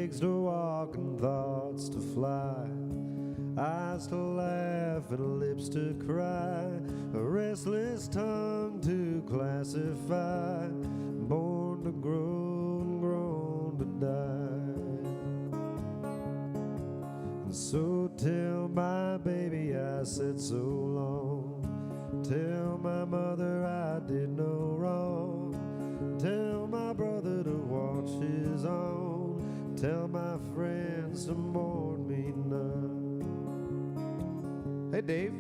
legs to walk and thoughts to fly, eyes to laugh and lips to cry, a restless tongue to classify, born to grow and grown to die. And so tell my baby I said so long, tell my mother I did no wrong, tell my brother to watch his own, tell my friends to mourn me none. Hey, Dave.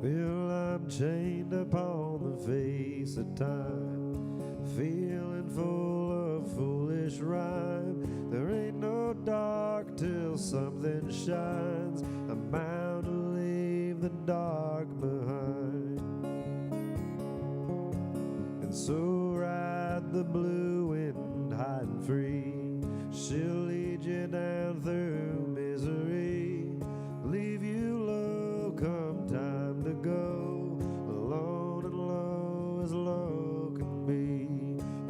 Well, I'm chained upon the face of time, feeling full of foolish rhyme. There ain't no dark till something shines. I'm bound to leave the dark behind. And so ride the blue wind high and free, she'll lead you down through misery, leave you low come time to go, alone and low as low can be,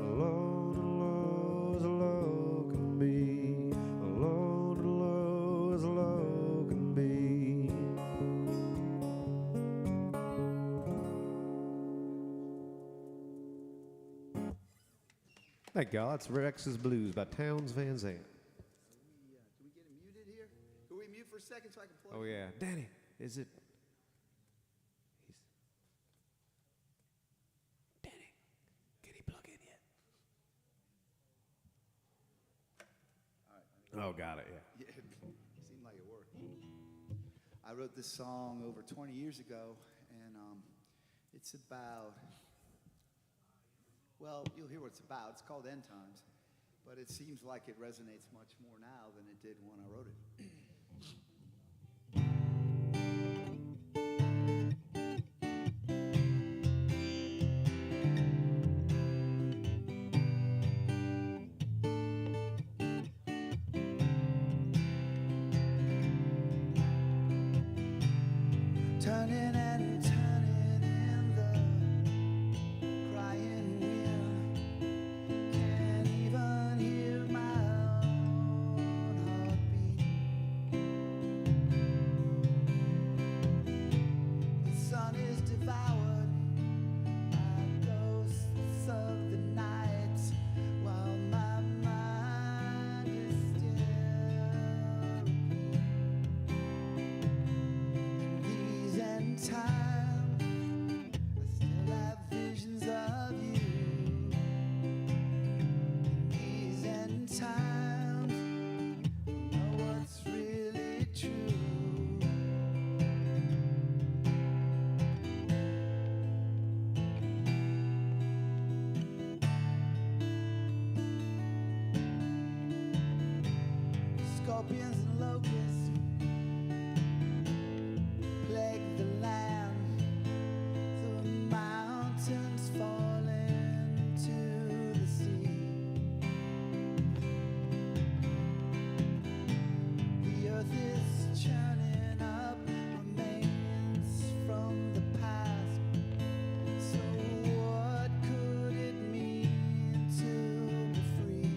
alone and low as low can be, alone and low as low can be. Thank y'all. That's Rex's Blues by Townes Van Zandt. Can we get him muted here? Can we mute for a second so I can plug? Oh yeah, Danny, is it? Danny, can he plug in yet? All right. Oh, got it. Yeah. Yeah, it seemed like it worked. I wrote this song over 20 years ago, and it's about, well, you'll hear what it's about. It's called End Times, but it seems like it resonates much more now than it did when I wrote it. Turning and turning in the crying wind, can't even hear my own heartbeat. The sun is devoured by ghosts of the night, while my mind is still these end times, I still have visions of you. These end times, I know what's really true. Scorpions and locusts plague the land, the mountains fall into the sea. The earth is churning up remains from the past. So what could it mean to be free?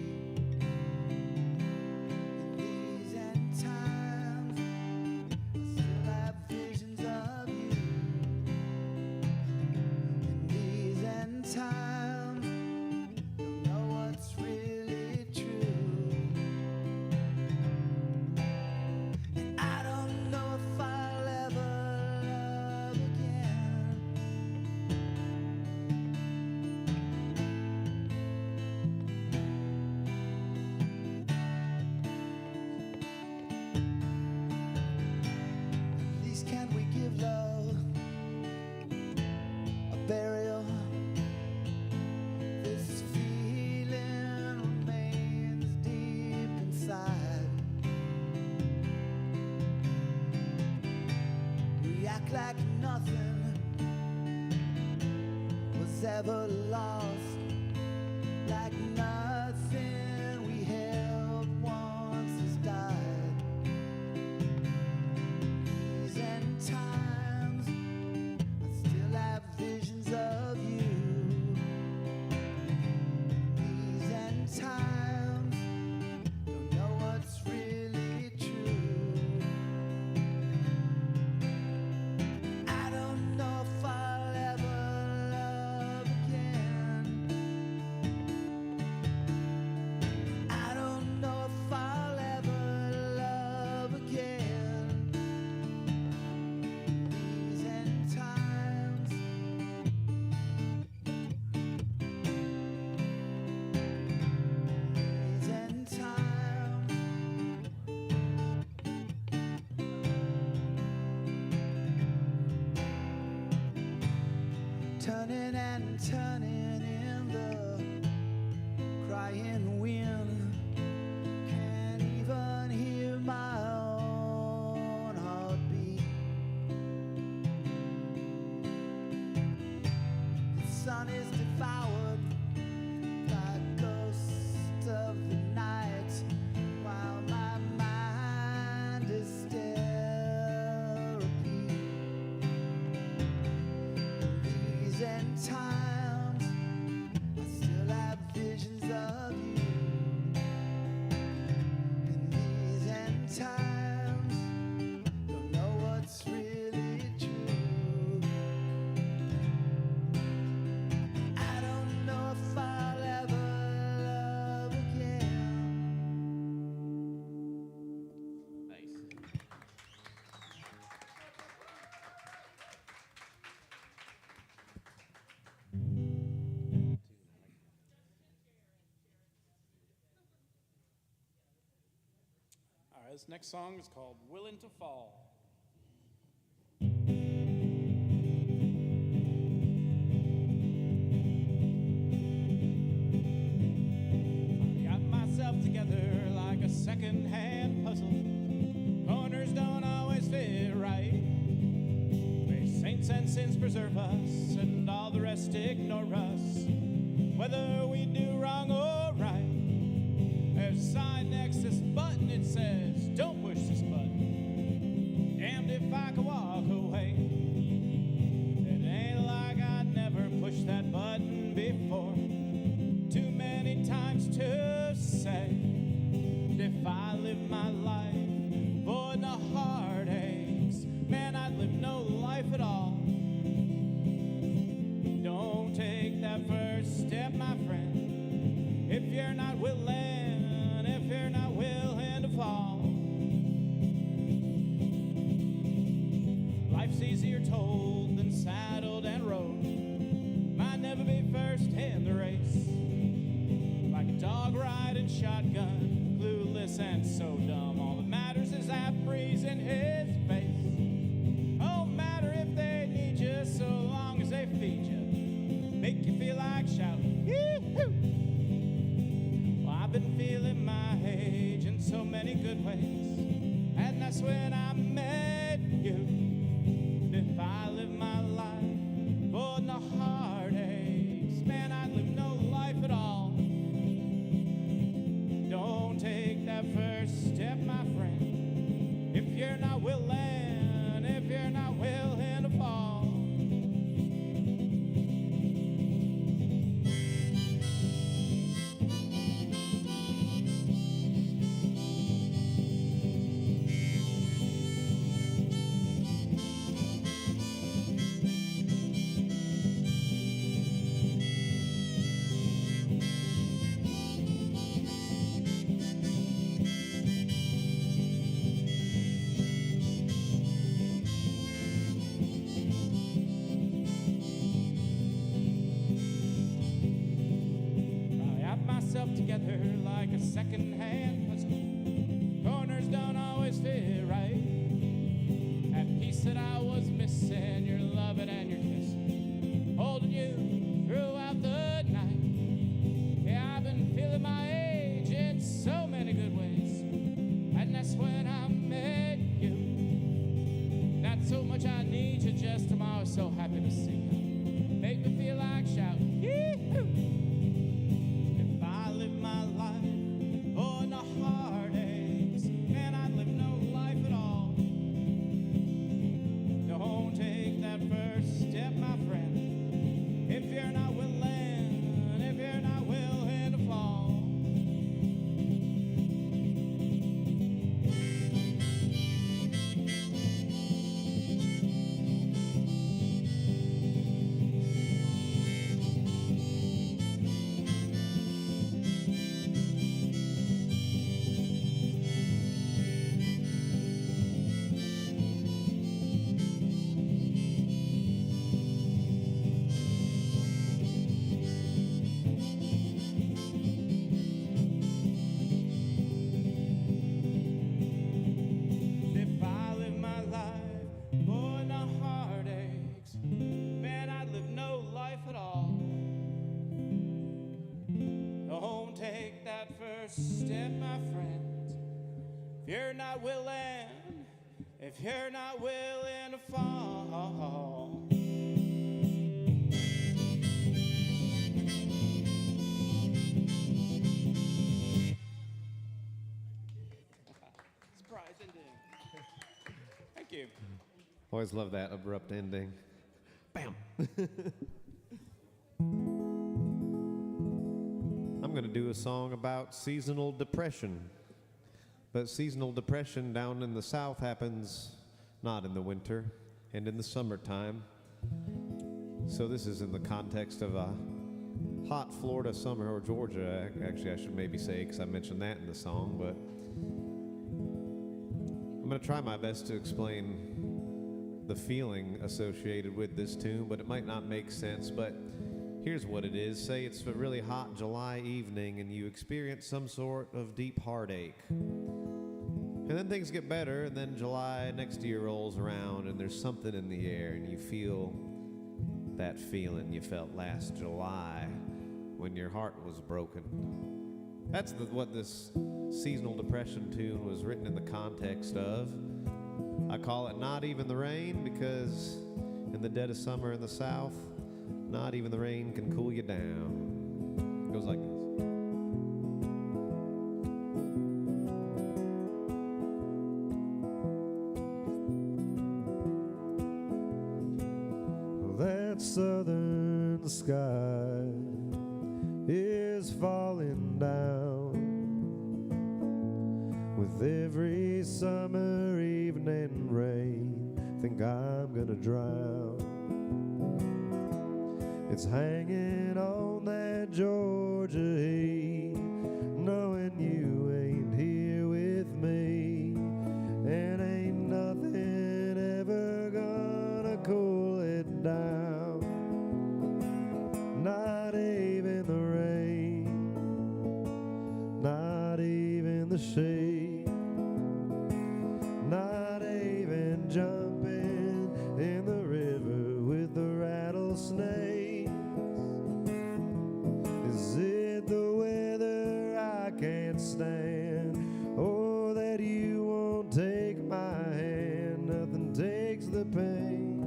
In these end times, I still have visions of you. In these end times, you'll know what's really true. And I don't know if I'll ever love again. At least can't we give love a burial? This feeling remains deep inside. We act like nothing was ever lost, like nothing we held once has died. These end times, I still have visions of you. turning and turning in the crying wind. Can't even hear my own heartbeat. The sun is devoured by ghosts of the night, while my mind is still repeat. These end times, I still have visions of you. In these end times, don't know what's really true. I don't know if I'll ever love again. Nice. All right, this next song is called Willing to Fall. I got myself together like a second-hand puzzle. Corners don't always fit right. May saints and sins preserve us, and all the rest ignore us. Whether we do wrong or right, there's a sign next to this button. It says, "Don't push this button." Damned if I could walk away. It ain't like I'd never pushed that button before. Too many times to say, if I live my life void the heartaches, man, I'd live no life at all. Don't take that first step, my friend, if you're not willing, if you're not willing to fall. Life's easier told than saddled and rode. Might never be first in the race. Like a dog riding shotgun, clueless and so dumb. All that matters is that breeze in his face. Don't matter if they need you, so long as they feed you, make you feel like shouting, yee-hoo! Well, I've been feeling my age in so many good ways, and that's when I met you. If I live my life void the heartaches, man, I'd live no life at all. Don't take that first step, my friend, if you're not willing, if you're not willing to fall. Together like a second-hand puzzle. Corners don't always fit right. That piece that I was missing, your loving and your kissing, holding you throughout the night. Yeah, I've been feeling my age in so many good ways, and that's when I met you. Not so much I need you, just tomorrow, so happy to see you. Make me feel like shouting, yee-hoo! My life, oh, no heartaches, man, I'd live no life at all. Don't take that first step, my friend, if first step, my friend. If you're not willing, if you're not willing to fall. Surprise ending. Thank you. Always love that abrupt ending. Bam. I'm going to do a song about seasonal depression. But seasonal depression down in the South happens not in the winter and in the summertime. So this is in the context of a hot Florida summer, or Georgia, actually I should maybe say, because I mentioned that in the song. But I'm going to try my best to explain the feeling associated with this tune, but it might not make sense. But here's what it is. Say it's a really hot July evening and you experience some sort of deep heartache. And then things get better, and then July next year rolls around and there's something in the air and you feel that feeling you felt last July when your heart was broken. That's what this seasonal depression tune was written in the context of. I call it Not Even the Rain, because in the dead of summer in the South, not even the rain can cool you down. It goes like this. That southern sky is falling down with every summer evening rain. Think I'm gonna drown. It's hanging on that Georgia heat, knowing you ain't here with me, and ain't nothing ever gonna cool it down. Not even the rain, not even the shade, not even jumping in the river with the rattlesnake. Is it the weather I can't stand, or that you won't take my hand? Nothing takes the pain,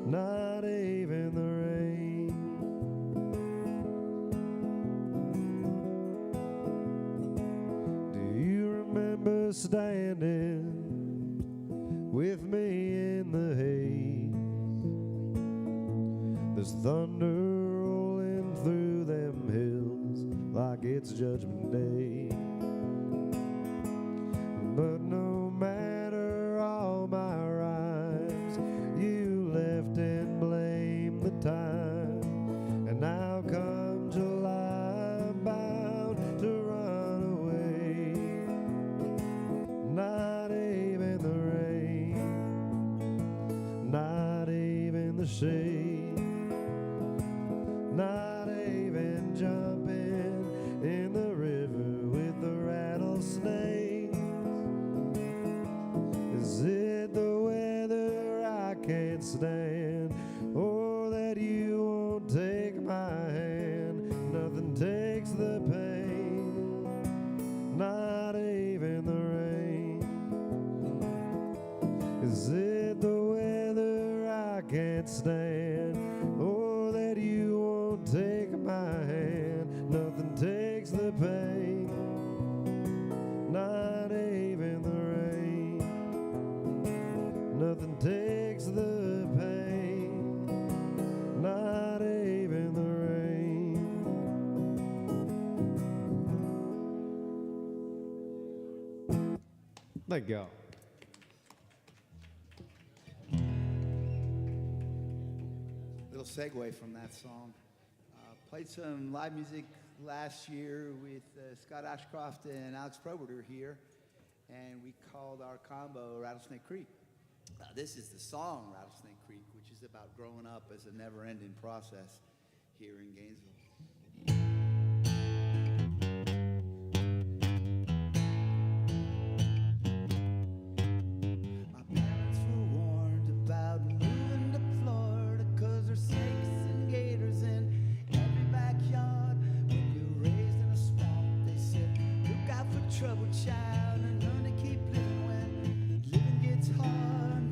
not even the rain. Do you remember standing with me in the haze? There's thunder rolling through them hills like it's Judgment Day. But no matter all my rhymes, you left and blamed the time. And now come July, I'm bound to run away. Not even the rain, not even the shade, not even jumping in the river with the rattlesnakes. Is it the weather I can't stand, or that you won't take my hand? Nothing takes the pain, not even the rain. Is it the weather I can't stand, or that you won't take my hand? Nothing takes the pain, not even the rain. Nothing takes the pain, not even the rain. Let go. Little segue from that song. Played some live music last year with Scott Ashcroft and Alex Probert are here, and we called our combo Rattlesnake Creek. This is the song Rattlesnake Creek, which is about growing up as a never-ending process here in Gainesville. My parents were warned about moving to Florida 'cause there's snakes and gators in every backyard. When you're raised in a swamp, troubled child and learn to keep living when living gets hard.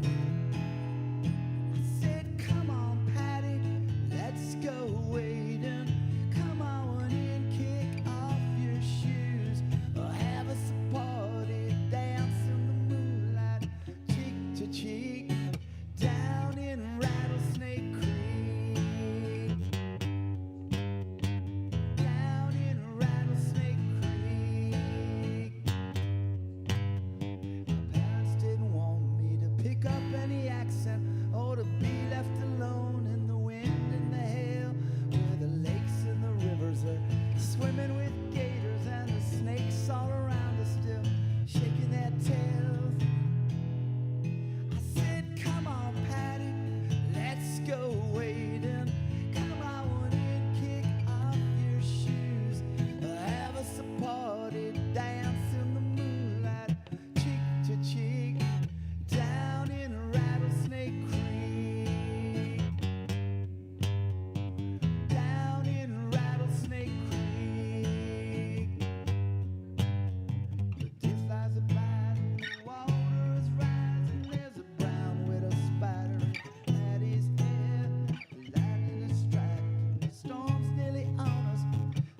I said, come on, Patty, let's go wading. Come on in, kick off your shoes, or have us a party, dance in the moonlight, cheek to cheek, down in Rattlesnake Creek. Down in Rattlesnake Creek. My parents didn't want me to pick up any accent or to be left alone in the wind and the hail, where the lakes and the rivers are swimming with gators and the snakes all around us still shaking their tails. I said, come on, Patty, let's go wading. Come on in, kick off your shoes, have us a party, dance in the moonlight, cheek to cheek, down in Rattlesnake Creek. Down in Rattlesnake Creek. The deer flies are biting, the water is rising, there's a brown widow spider in Patty's hair. The lightning is striking, the storm's nearly on us,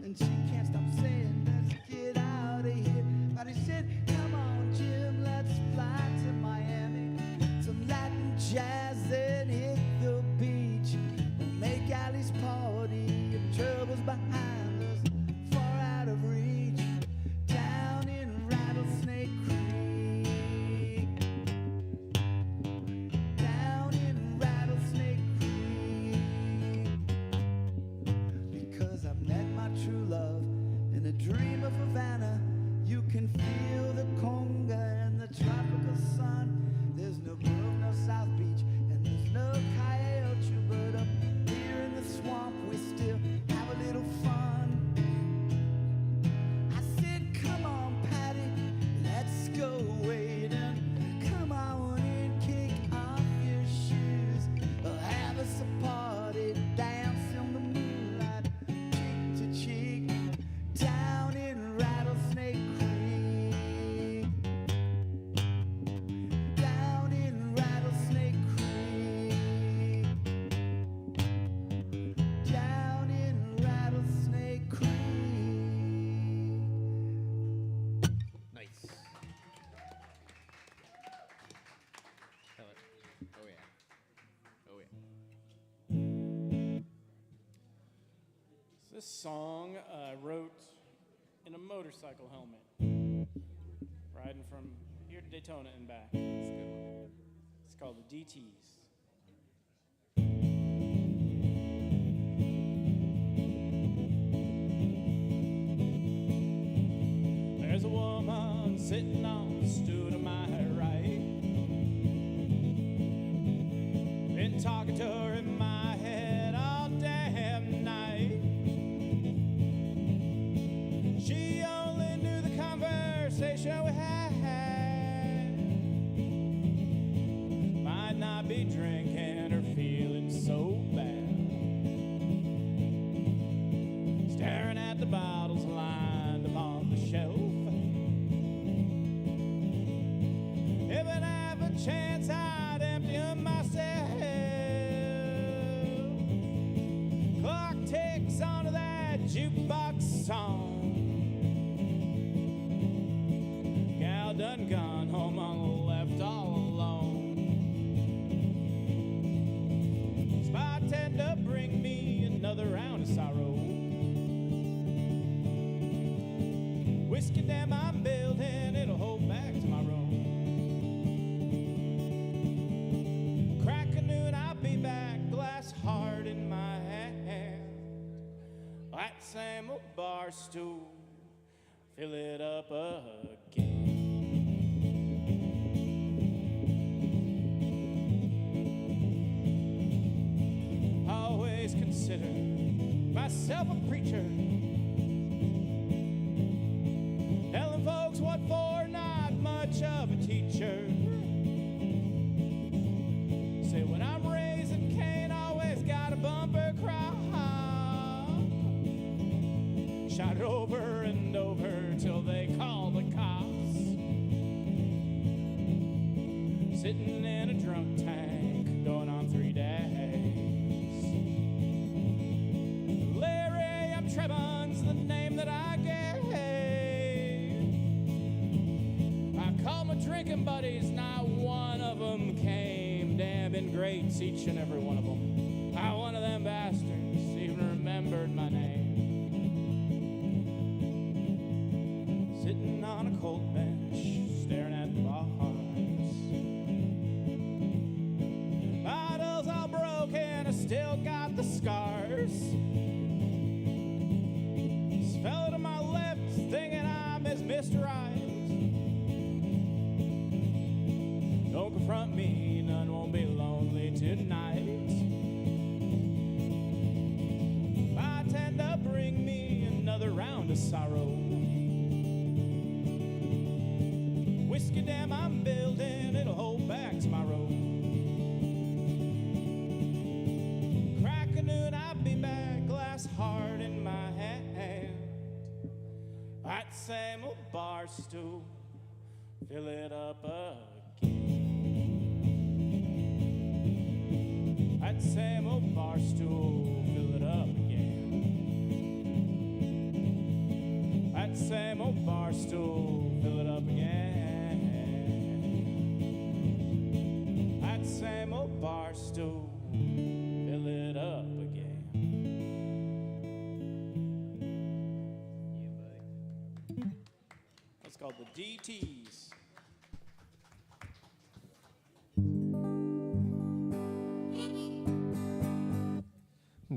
and she can't stop saying, let's get out of here. Patty said, come on, Jim, let's fly to Miami. Some Latin jazz and hit the beach. We'll make Ali's party and troubles behind us, far out of reach. Down in Rattlesnake Creek. Down in Rattlesnake Creek. Because I've met my true love in a dream of Havana. You can feel the conga and the tropical sun. There's no Grove, no South Beach, and there's no Coyote, but up here in the swamp we still have a little fun. I said, come on, Patty, let's go wading. Come on in, kick off your shoes, have us a party, dance in the moonlight, cheek to cheek, down in Rattlesnake Creek. Down in Rattlesnake Creek. Down in Rattlesnake Creek. Nice. Tell it. Oh yeah. Oh yeah. This song I wrote in a motorcycle helmet, riding from here to Daytona and back. It's a good one. It's called the DTs. There's a woman sitting on the stool to my right. Been talking to her in my head all damn night. She only knew the conversation we had. Might not be drinking or feeling so bad. Staring at the bottles lined upon the shelf. If I'd have a chance, I'd empty 'em myself. Clock ticks onto that jukebox song. Gal done gone home, I'm left all alone. Bartender, bring me another round of sorrow. Whiskey dam I'm building, it'll hold back tomorrow. Crack a noon, I'll be back, glass hard in my hand. That same old bar stool, fill it up again. Always consider myself a preacher, telling folks what for, not much of a teacher. Say when I'm raising Cain, always got a bumper crop. Shot it over and over till they call the cops. sitting in a drunk tank, going on 3 days. Larry, I'm Trebon's the name that I gave. I called my drinking buddies, not one of them came. Damn, been greats, each and every one of them. Not one of them bastards even remembered my name. Sitting on a cold bench, staring at the bars. Bottles all broken, I still got the scars. This fella to my left thinking I'm his Mr. Right. Don't confront me, none won't be lonely tonight. Bartender, bring me another round of sorrow. Whiskey dam I'm building, it'll hold back tomorrow. Crack a noon, I'll be back, glass hard in my hand. That same old bar stool, fill it up again. That same old bar stool, fill it up again. That same old bar stool, fill it up again. That same old bar stool, fill it up again. Yeah, buddy. That's called the DTs.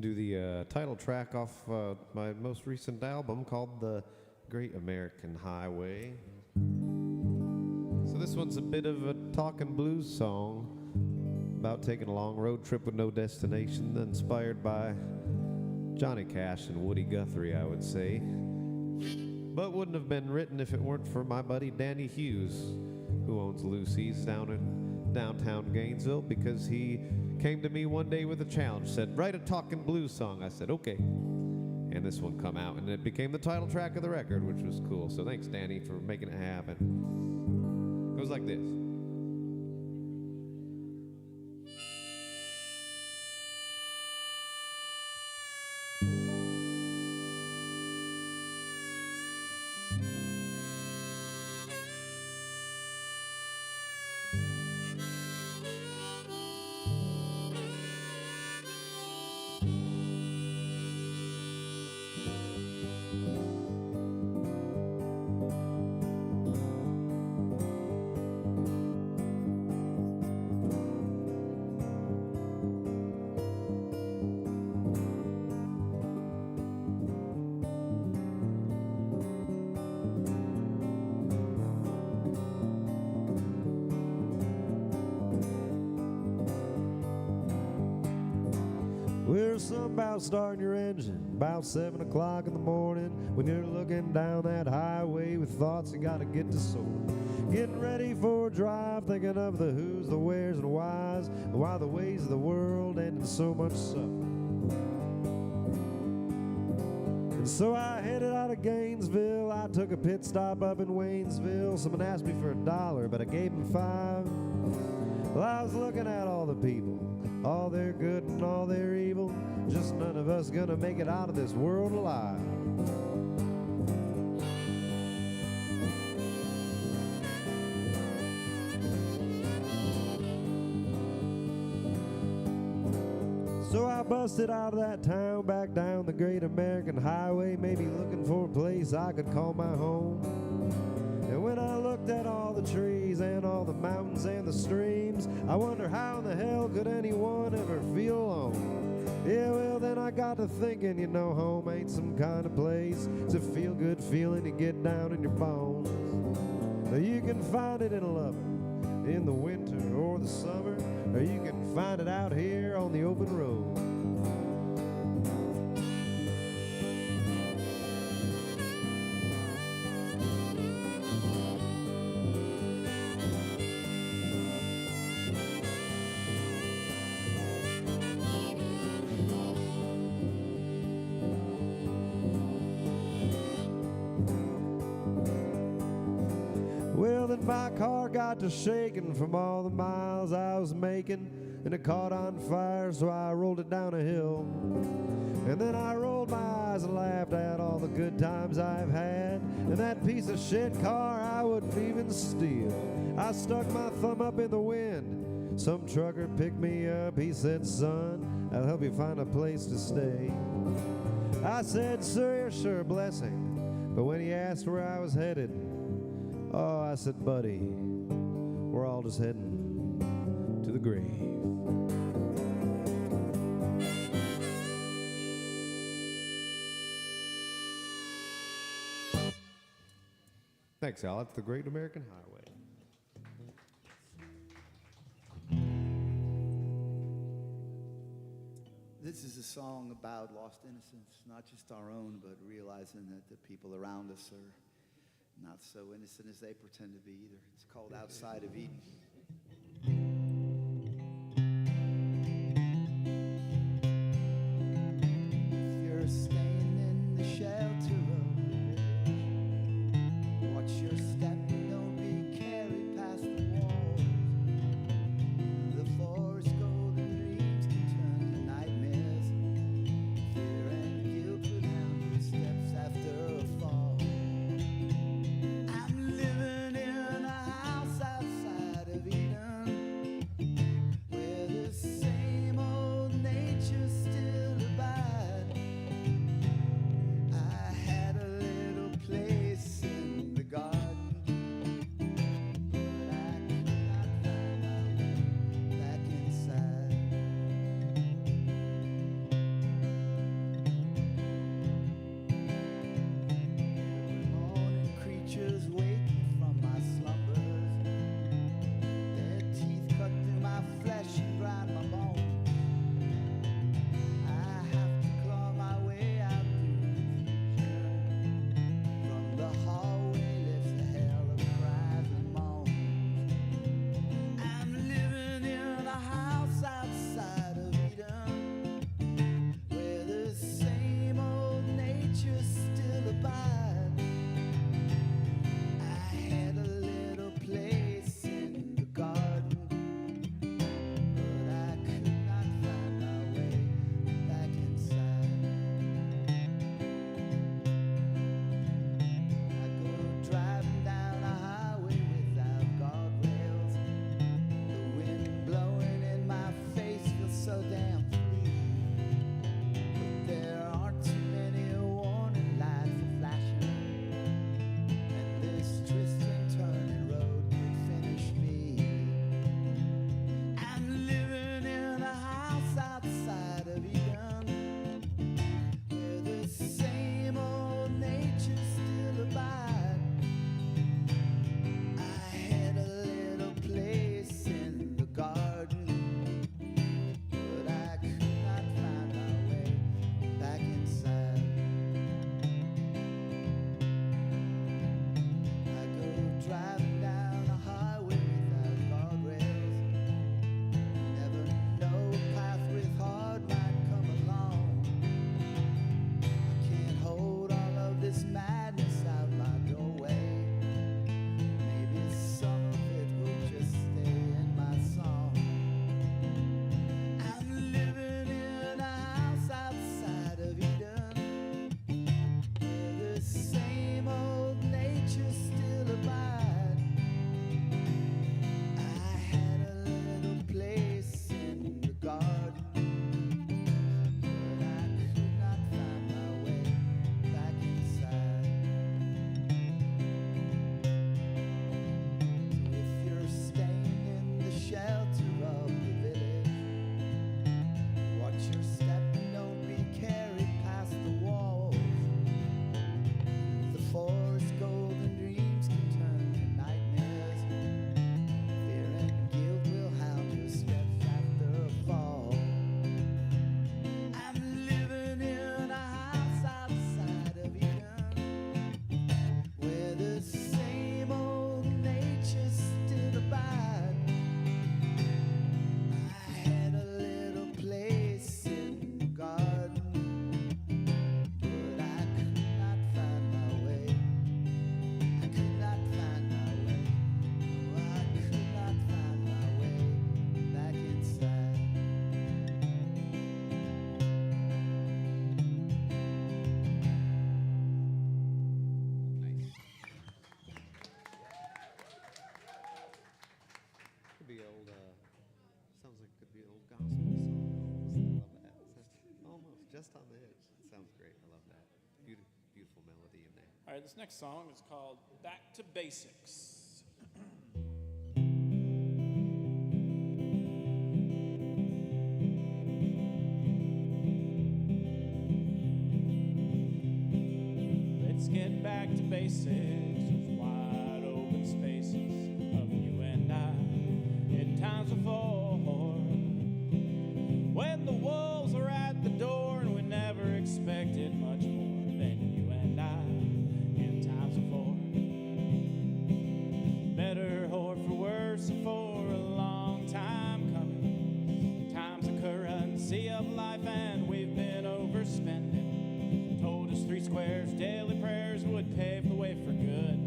Do the title track off my most recent album called The Great American Highway. So this one's a bit of a talking blues song about taking a long road trip with no destination, inspired by Johnny Cash and Woody Guthrie, I would say. But wouldn't have been written if it weren't for my buddy Danny Hughes, who owns Lucy's down in downtown Gainesville, because he came to me one day with a challenge, said, write a talking blues song. I said, okay. And this one come out, and it became the title track of the record, which was cool. So thanks, Danny, for making it happen. It goes like this. Well, something about starting your engine about 7 o'clock in the morning when you're looking down that highway with thoughts you gotta get to sorting. Getting ready for a drive, thinking of the who's, the where's, and why's, and why the ways of the world end in so much suffering. And so I headed out of Gainesville. I took a pit stop up in Waynesville. Someone asked me for $1, but I gave him 5. Well, I was looking at all the people, all their good and all their evil. Just none of us gonna make it out of this world alive. So I busted out of that town, back down the Great American Highway, maybe looking for a place I could call my home. And when I looked at all the trees and all the mountains and the streams, I wonder how in the hell could anyone ever feel alone? Yeah, well, then I got to thinking, you know, home ain't some kind of place. It's a feel-good feeling to get down in your bones. Now you can find it in a lover, in the winter or the summer, or you can find it out here on the open road. Well, then my car got to shaking from all the miles I was making, and it caught on fire, so I rolled it down a hill. And then I rolled my eyes and laughed at all the good times I've had, and that piece of shit car I wouldn't even steal. I stuck my thumb up in the wind. Some trucker picked me up. He said, "Son, I'll help you find a place to stay." I said, "Sir, you're sure a blessing." But when he asked where I was headed, oh, I said, "Buddy, we're all just heading to the grave." Thanks, Al. That's the Great American Highway. This is a song about lost innocence, not just our own, but realizing that the people around us are not so innocent as they pretend to be either. It's called Outside of Eden. If you're staying in the shelter of the village, watch your step and don't be carried past the walls. The forest golden dreams can turn to nightmares. Fear and guilt put down the steps after a fall. I'm living in a house outside of right, this next song is called Back to Basics. Let's get back to basics with wide open spaces of you and I in times before, when the wolves were at the door and we never expected much more than you and I in times before. Better or for worse, for a long time coming. Time's a currency of life and we've been overspending. Told us 3 squares daily prayers would pave the way for good.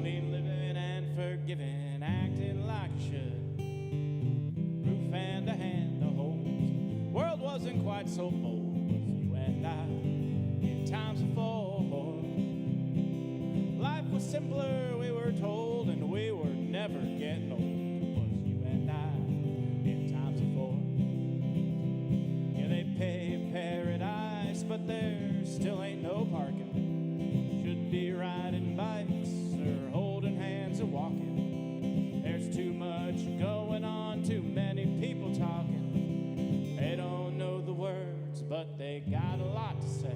Clean living and forgiving, acting like you should. Roof and a hand to hold. World wasn't quite so bold, was you and I in times before. Life was simpler, we were told, and we were never getting old, was you and I in times before. Yeah, they paved paradise, but there still ain't no parking. Should be riding bikes or holding hands and walking. There's too much going on, too many people talking. They don't know the words, but they got a lot to say.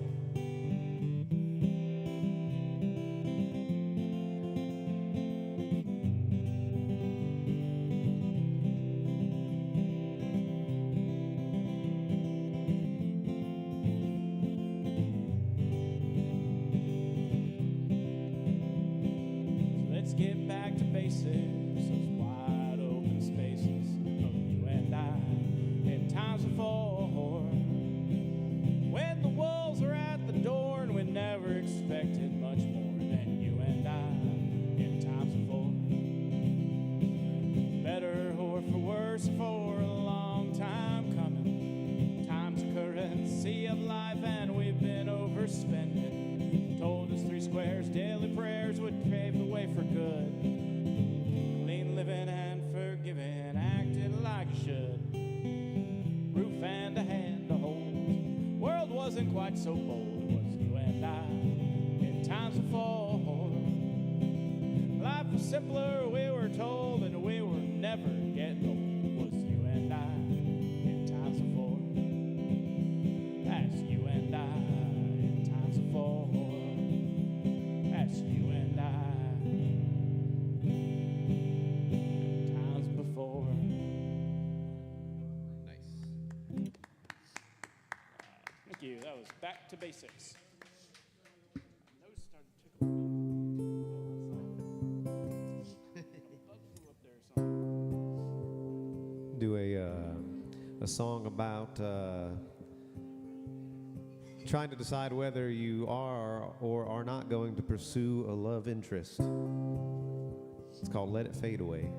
Let's get back to basics, those wide open spaces of you and I in times before, when the wolves were at the door and we never expected much more than you and I in times before. Better or for worse, for a long time coming. Time's a currency of life and we've been overspending. Told us 3 squares daily prayers would pave the way for good. Clean living and forgiving, acting like you should. Roof and a hand to hold. World wasn't quite so bold, was you and I in times before. Life was simpler, we were told, and we were never getting old, was you and I in times before. That's you and I in times before. That's you and I in times before. Nice. Thank you. That was Back to Basics. My nose started tickling me. A bug flew up there or something. Do a song about trying to decide whether you are or are not going to pursue a love interest. It's called Let It Fade Away.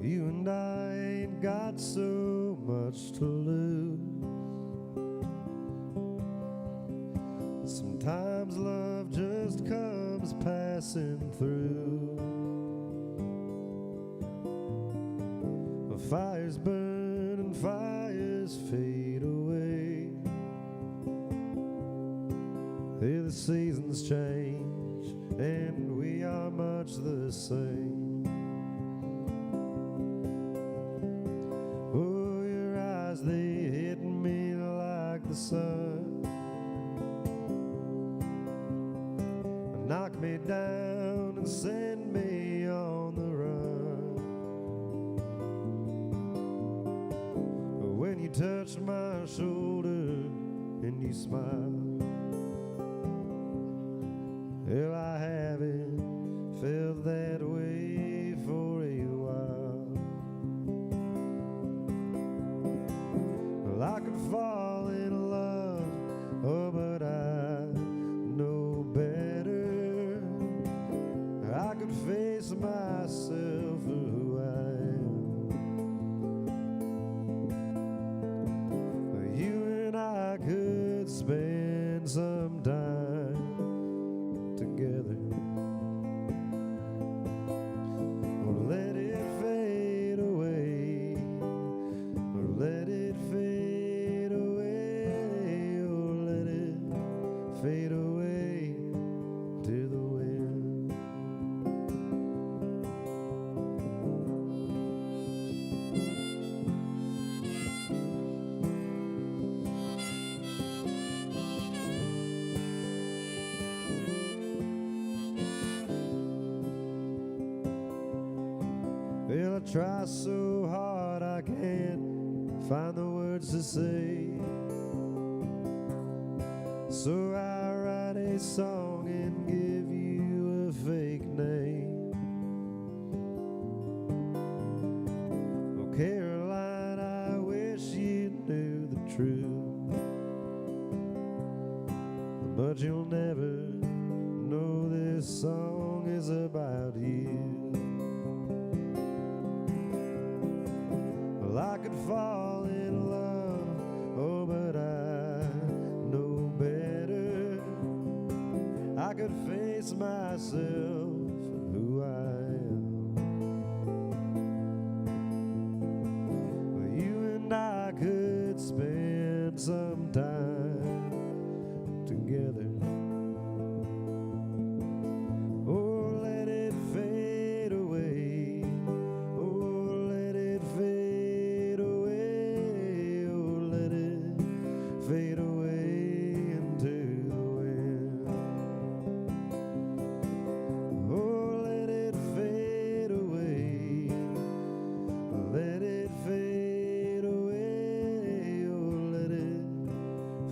You and I ain't got so much to lose. Sometimes love just comes passing through. Fires burn and fires fade away. Here the seasons change and we are much the same. Oh, your eyes, they hit me like the sun, knock me down and send me on the run. But when you touch my shoulder and you smile, well, I haven't felt that way for a while. fade away to the wind. Well, I try so hard I can't find the words to say. So I write a song and give you a fake name. Oh, Caroline, I wish you knew the truth, but you'll never know this song is about you. Well, I could fall in love, oh, but I know better. I could face myself for who I am. Well, you and I could spend some time together. Oh, let it fade away. Oh, let it fade away. Oh, let it fade away into the wind. Oh, let it fade away. Let it fade away. Oh, let it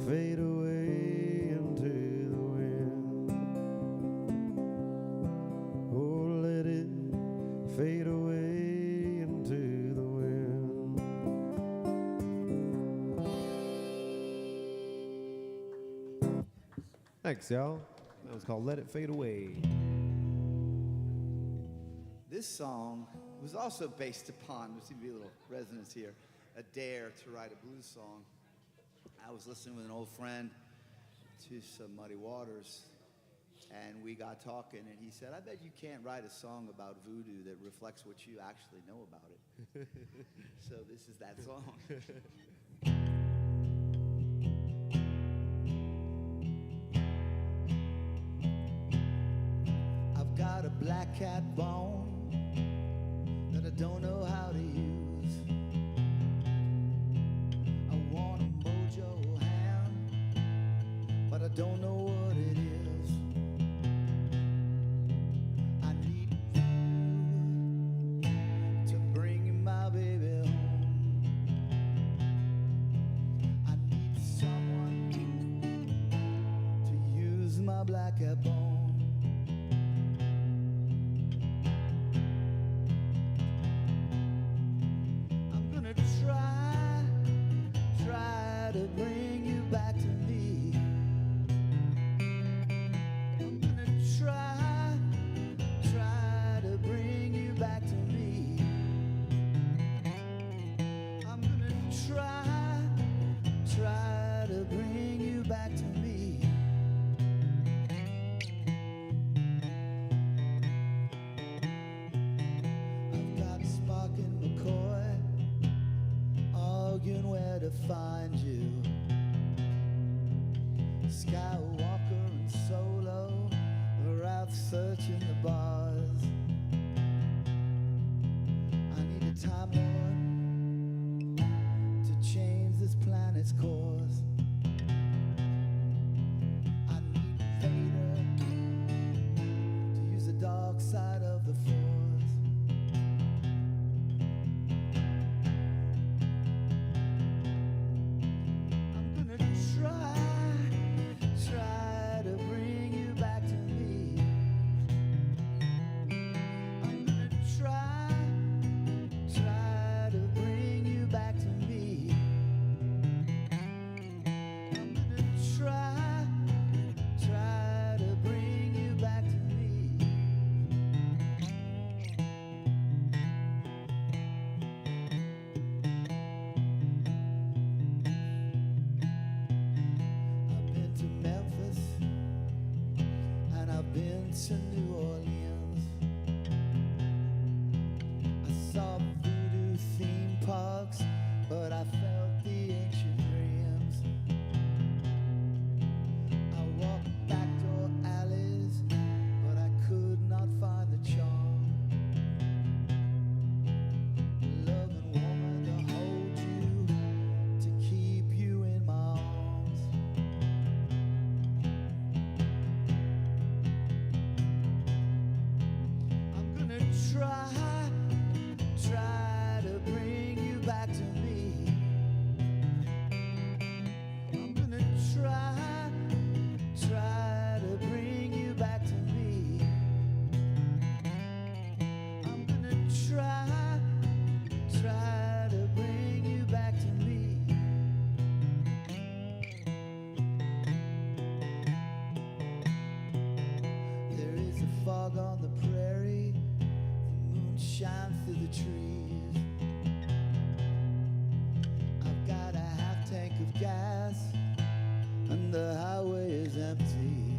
fade away into the wind. Oh, let it fade away into the wind. Thanks, y'all. That was called Let It Fade Away. This song was also based upon, there seems to be a little resonance here, a dare to write a blues song. I was listening with an old friend to some Muddy Waters, and we got talking, and he said, I bet you can't write a song about voodoo that reflects what you actually know about it. So this is that song. I've got a black cat bone that I don't know how to use. I want a mojo hand, but I don't know what it is. I need you to bring my baby home. I need someone to use my black cat bone. I'm gonna try to bring you back to me. I'm gonna try to bring you back to me. I'm gonna try to bring you back to me. I've got Spock and McCoy arguing where to find you. Skywalker and Solo are out searching the bars. I need a Time Lord to change this planet's course. I need Vader to use the dark side of the Force. I'm gonna try to bring you back to me. I'm gonna try to bring you back to me. I'm gonna try to bring you back to me. I've been to Memphis and I've been to New Orleans. I saw voodoo theme parks, but I felt the ancient dreams. I walked try to bring you back to me. I'm gonna try to bring you back to me. I'm gonna try to bring you back to me. There is a fog on the prairie, the moon shines through the trees. I've got a half tank of gas and the highway is empty.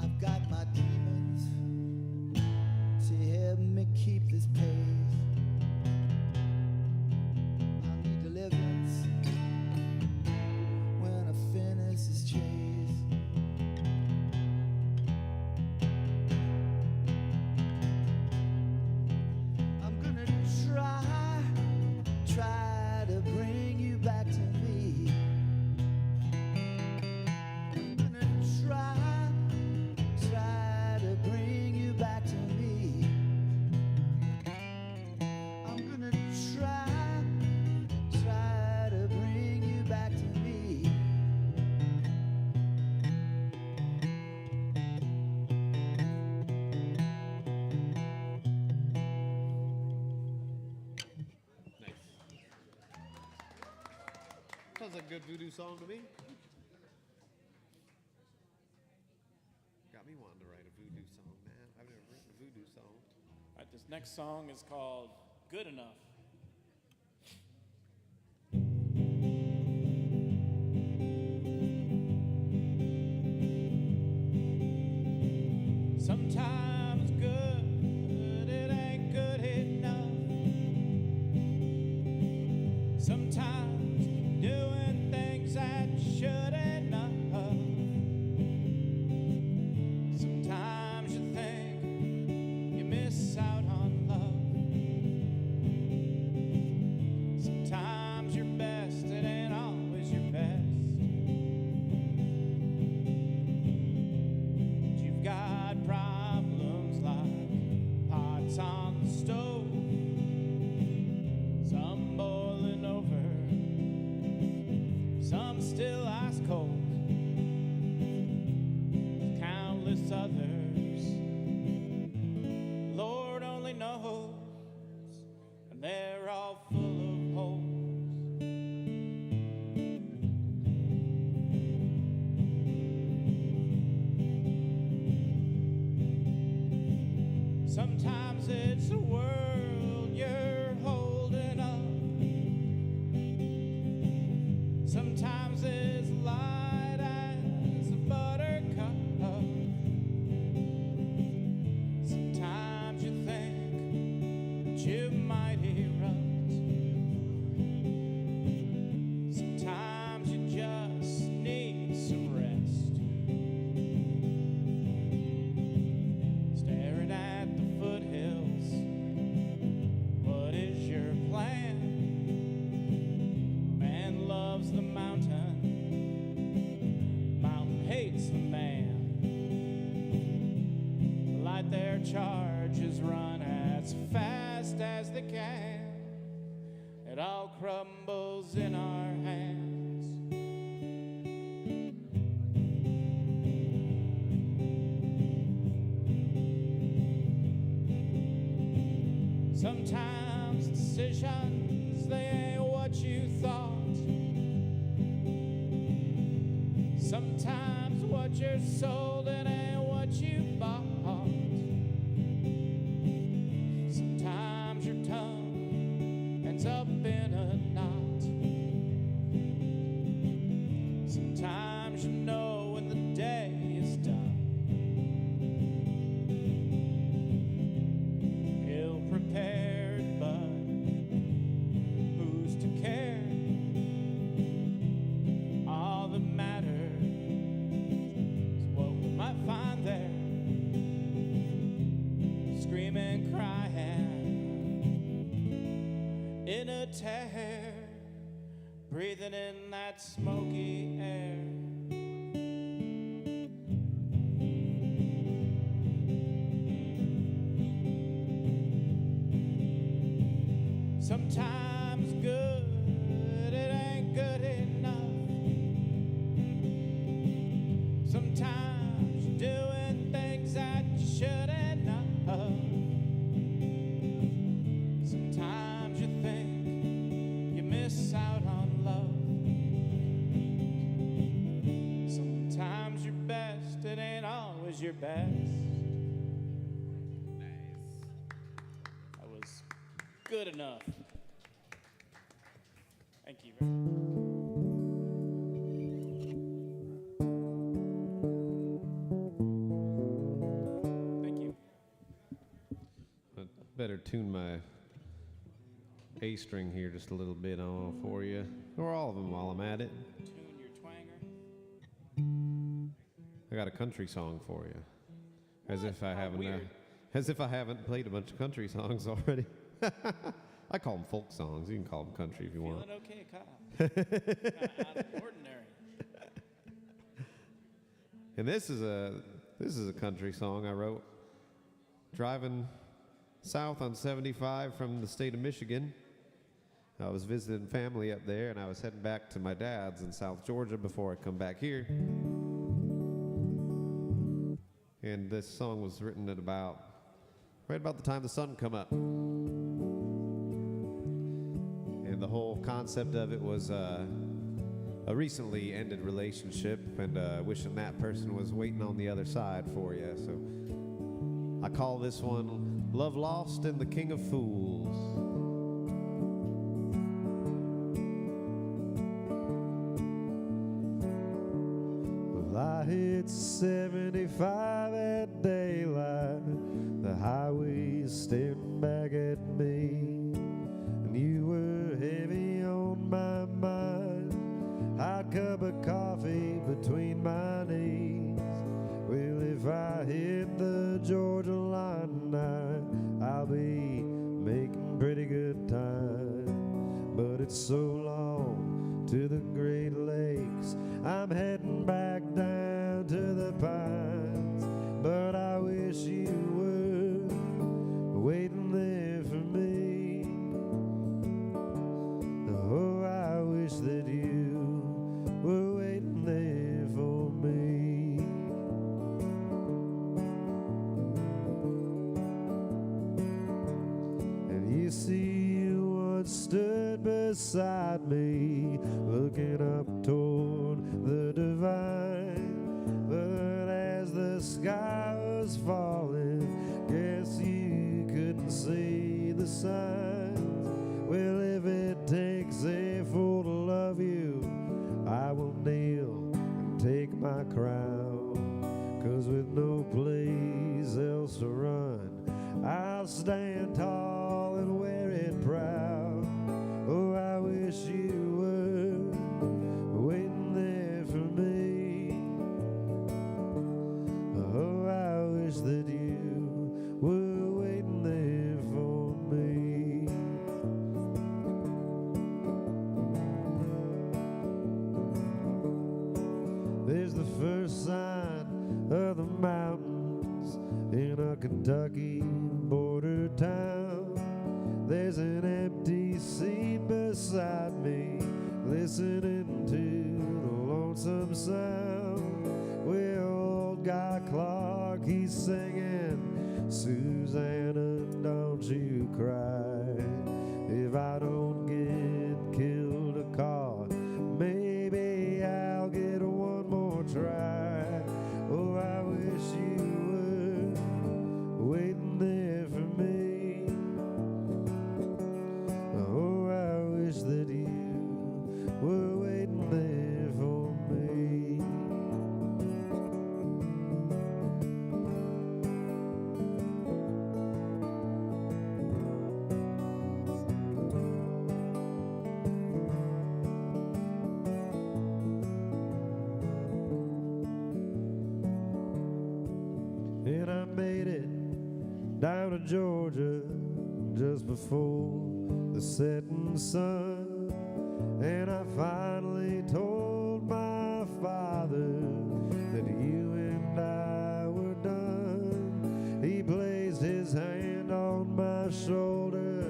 I've got my demons to help me keep this pace. I'll need deliverance when I finish this chase. I'm gonna try to bring you back to me. I'm gonna try to bring you back to me. I'm gonna try to bring you back to me. Nice. Sounds like a good voodoo song to me. Got me wanting to write a voodoo song, man. I've never written a voodoo song. All right, this next song is called Good Enough. Sometimes good, it ain't good enough. Sometimes doing things that shouldn't have. Sometimes you think you miss out on love. Sometimes your best, it ain't always your best. But you've got problems like pots on the stove, some boiling over, some still ice cold. There's countless others, Lord only knows, and they're all full of holes. Sometimes it's the world you're holding up. Sometimes it's light as a buttercup. Sometimes you think that you might erupt. Sometimes you just need some rest. Staring at the foothills, what is your plan? Man loves the mountain, mountain hates the man. Light their charges, run as fast as they can. It all crumbles in our hands. Sometimes decisions, they ain't what you thought. Sometimes what you're sold, it ain't what you bought. Sometimes your tongue ends up in a knot. Sometimes you know when the day is done. Ill prepared, but who's to care? All that matters is what we might find there. Screaming, crying in a tear, breathing in that smoky air. your best. Nice. That was good enough. Thank you very much. Thank you. I'd better tune my A string here just a little bit on for you, or all of them while I'm at it. Tune your twanger. I got a country song for you, as if I How haven't, weird. as if I haven't played a bunch of country songs already. I call them folk songs. You can call them country if you want. Feeling okay, Kyle? Kinda out of the ordinary. And this is a country song I wrote driving south on 75 from the state of Michigan. I was visiting family up there, and I was heading back to my dad's in South Georgia before I come back here. And this song was written at right about the time the sun come up. And the whole concept of it was a recently ended relationship, and wishing that person was waiting on the other side for you. So I call this one Love Lost and the King of Fools. Well, I hit 75 at daylight, the highway staring back at me, and you were heavy on my mind, hot cup of coffee between my knees. Well, if I hit the Georgia line tonight, I'll be making pretty good time, but it's so long to the Great Lakes, I'm heading back down to the pines, but I wish you were waiting there for me. Oh, I wish that you were waiting there for me. And you see, you once stood beside me, looking up toward the divine, but as the sky was falling, guess you couldn't see the signs. Well, if it takes a fool to love you, I will kneel and take my crown, 'cause with no place else to run, I'll stand tall and wear it proud. Oh, I wish you were waiting there for me. Oh, I wish that you were waiting there for me. There's the first sign of the mountains in a Kentucky border town. There's an empty seat beside me, listening to the lonesome sound. Well, old Guy Clark, he's singing, Susanna, don't you cry. If I don't get killed a car, maybe I'll get one more try. Oh, I wish you were waiting there for me. Oh, I wish that you were waiting there for me. And I made it down to Georgia just before the setting sun, and I finally told my father that you and I were done. He placed his hand on my shoulder,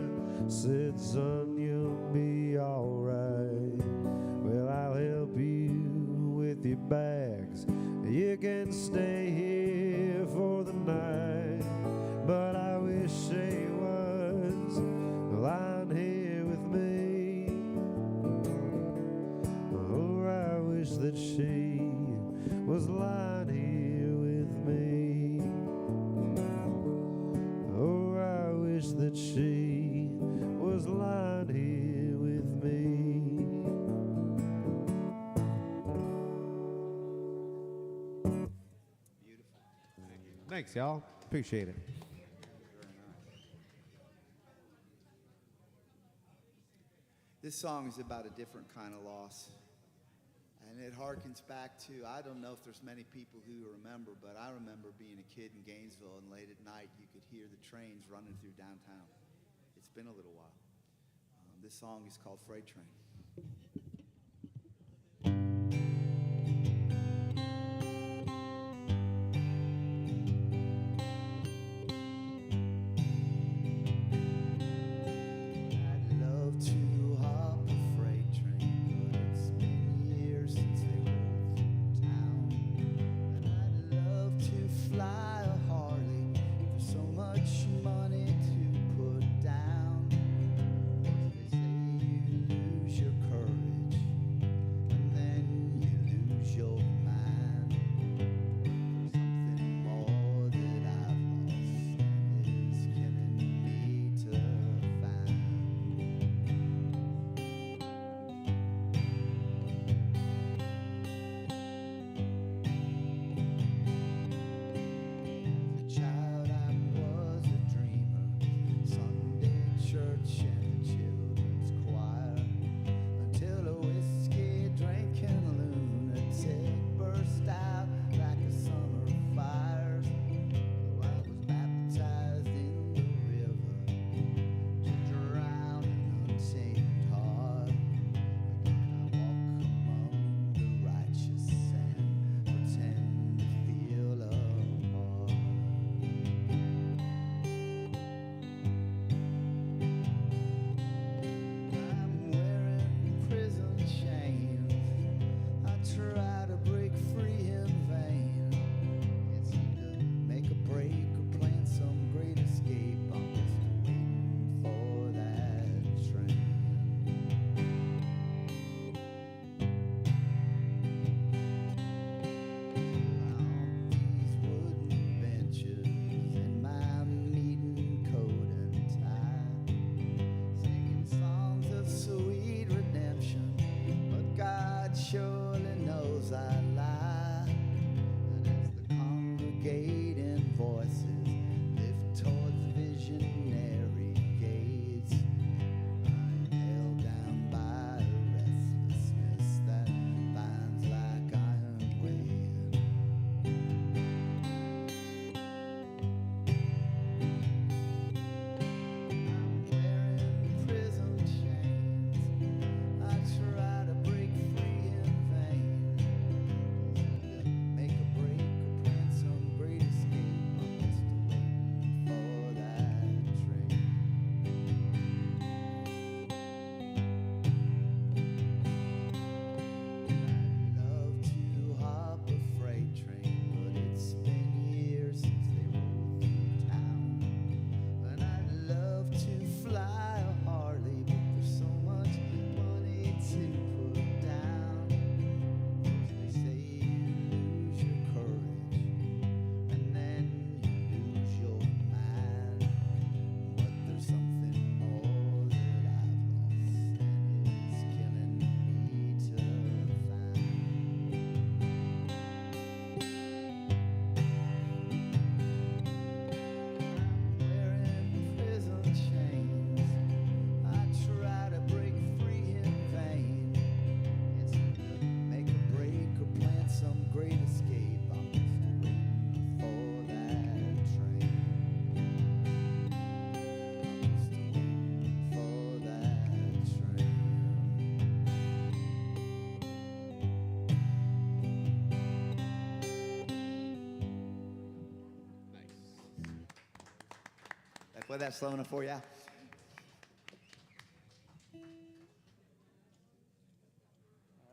said, son, you'll be all right. Well, I'll help you with your bags. You can stay here for the night, but I wish she was lying here with me. Oh, I wish that she was lying here with me. Thanks, y'all. Appreciate it. This song is about a different kind of loss. And it harkens back to, I don't know if there's many people who remember, but I remember being a kid in Gainesville, and late at night you could hear the trains running through downtown. It's been a little while. This song is called Freight Train. Play that slow enough for you? All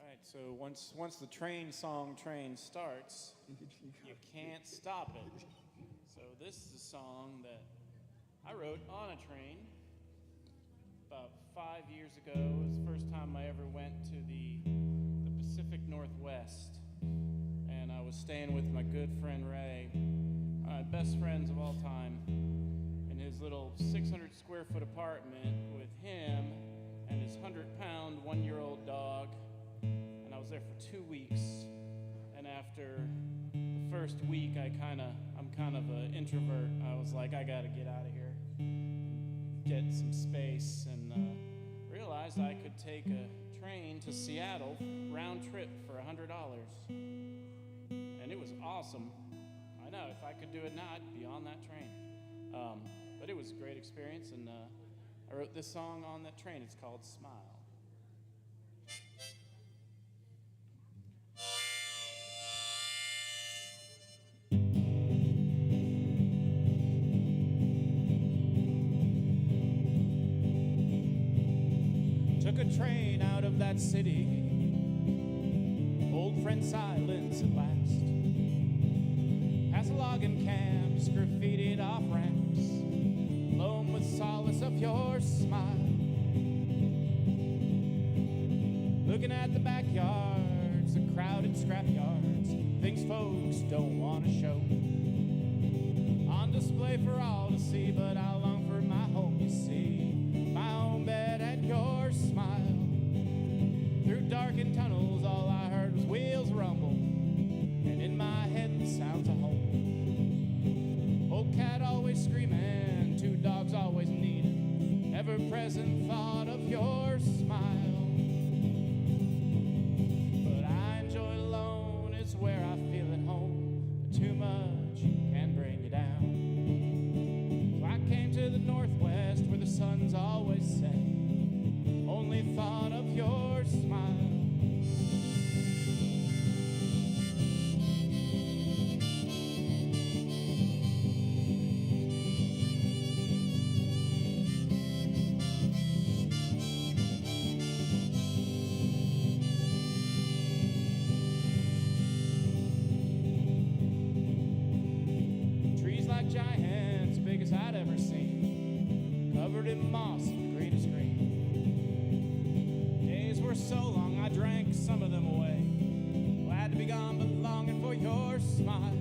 right, so once the train starts, you can't stop it. So this is a song that I wrote on a train about 5 years ago. It was the first time I ever went to the Pacific Northwest, and I was staying with my good friend Ray, my best friends of all time, in his little 600 square foot apartment with him and his 100-pound, 1-year-old dog. And I was there for 2 weeks. And after the first week, I'm kind of an introvert. I was like, I gotta get out of here, get some space, and realized I could take a train to Seattle, round trip for $100. And it was awesome. I know, if I could do it now, I'd be on that train. But it was a great experience, and I wrote this song on that train. It's called Smile. Took a train out of that city, old friend silence at last. Past logging camps, graffitied off ramps, alone with solace of your smile. Looking at the backyards, the crowded scrapyards, things folks don't want to show. On display for all to see, but I long for my home, you see. My own bed and your smile. Through darkened tunnels, all I heard was wheels rumble, and in my head the sounds of home. Old cat always screaming, two dogs always needing, ever-present thought of your smile. But I enjoy alone, it's where I feel at home, but too much can bring you down. So I came to the Northwest where the sun's always set, only thought of your smile. Trees like giants, biggest I'd ever seen, covered in moss and greenest green. Days were so long I drank some of them away, glad to be gone but longing for your smile.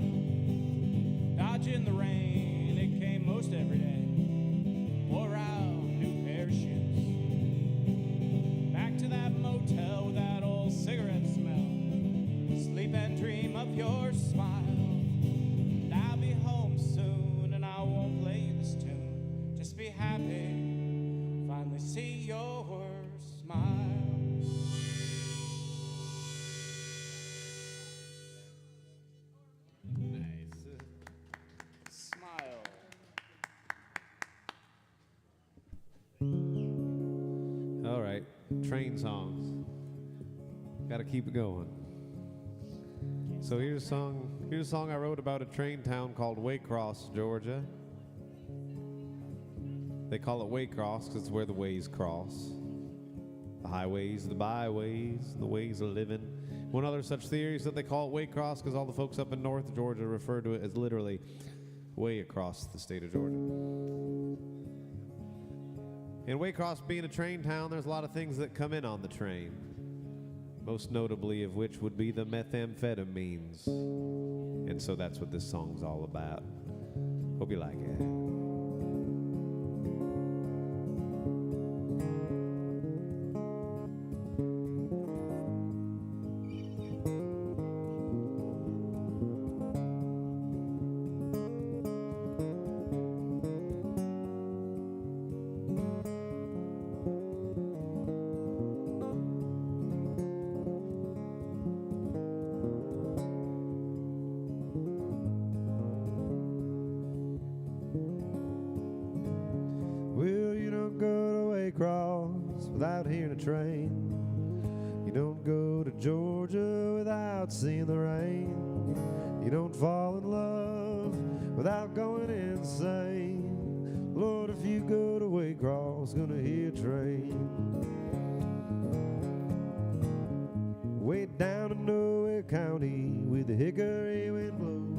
Dodging the rain, it came most every day, wore out new pair of shoes. Back to that motel with that old cigarette smell, sleep and dream of your smile. And I'll be home soon and I won't play you this tune, just be happy, finally see your smile. Nice. Smile. All right, train songs. Got to keep it going. So here's a song I wrote about a train town called Waycross, Georgia. They call it Waycross because it's where the ways cross. The highways, the byways, the ways of living. One other such theory is that they call it Waycross because all the folks up in North Georgia refer to it as literally way across the state of Georgia. In Waycross being a train town, there's a lot of things that come in on the train. Most notably of which would be the methamphetamines. And so that's what this song's all about. Hope you like it. Well, you don't go to Waycross without hearing a train. You don't go to Georgia without seeing the rain. You don't fall in love without going insane. Lord, if you go to Waycross, gonna hear a train. Way down in Nowhere County, with the hickory wind blows,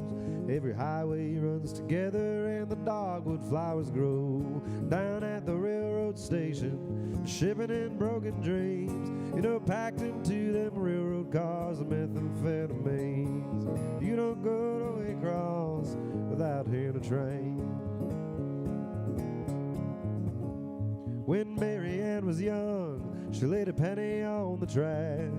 every highway runs together and the dogwood flowers grow. Down at the railroad station, shipping in broken dreams, you know, packed into them railroad cars of methamphetamines. You don't go to Waycross without hearing a train. When Mary Ann was young, she laid a penny on the track.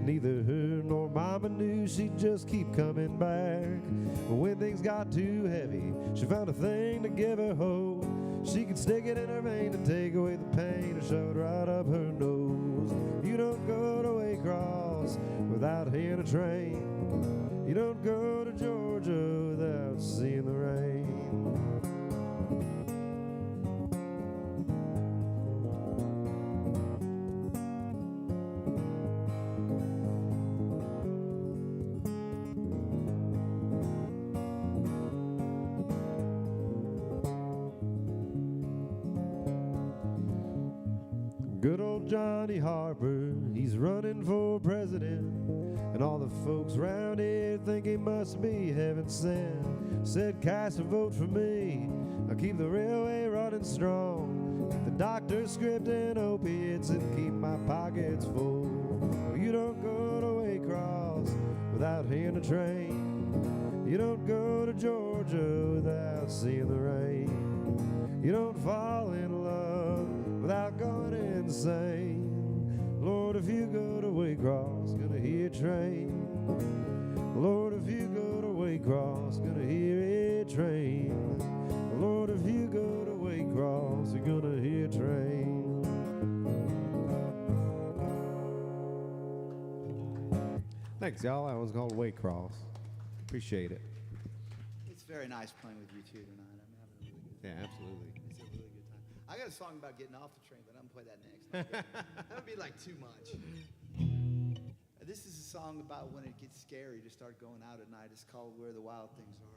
Neither her nor mama knew she'd just keep coming back. But when things got too heavy, she found a thing to give her hope. She could stick it in her vein to take away the pain and shove it right up her nose. You don't go to Waycross without hearing a train. You don't go to Georgia without seeing the rain. Good old Johnny Harper, he's running for president. And all the folks round here think he must be heaven sent. Said, cast a vote for me, I'll keep the railway running strong. Keep the doctor's script and opiates and keep my pockets full. Well, you don't go to Waycross without hearing a train. You don't go to Georgia without seeing the rain. You don't fall in love without going insane. Lord, if you go to Waycross, gonna hear a train. Lord, if you go to Waycross, gonna hear a train. Lord, if you go to Waycross, you're gonna hear a train. Thanks, y'all. That one's called Waycross. Appreciate it. It's very nice playing with you two tonight. I'm having a really good time. Yeah, absolutely. It's a really good time. I got a song about getting off the train, but I'm gonna play that next. That would be like too much. This is a song about when it gets scary to start going out at night. It's called Where the Wild Things Are.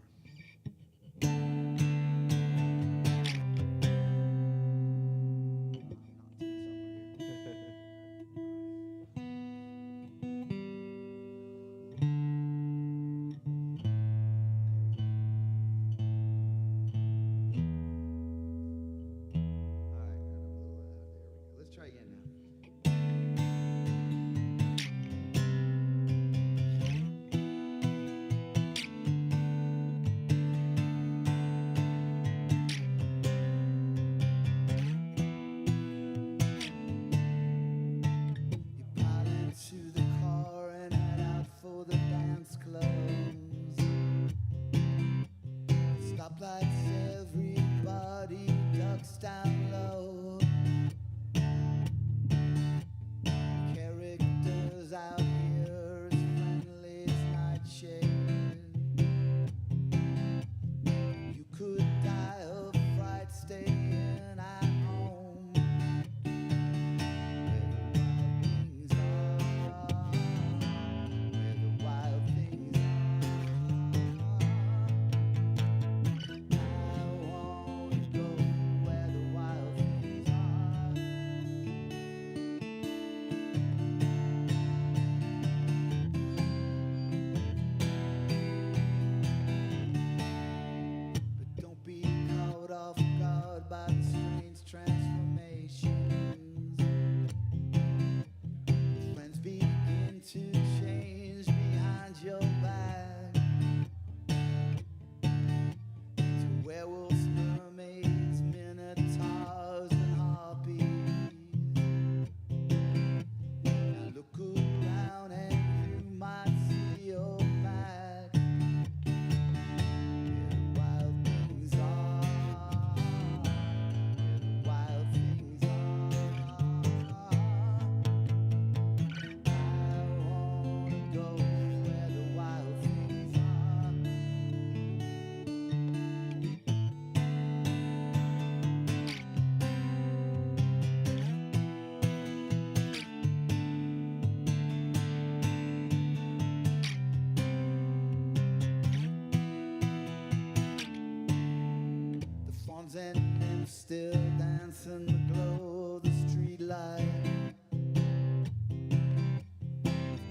And nymphs still dance in the glow of the street light.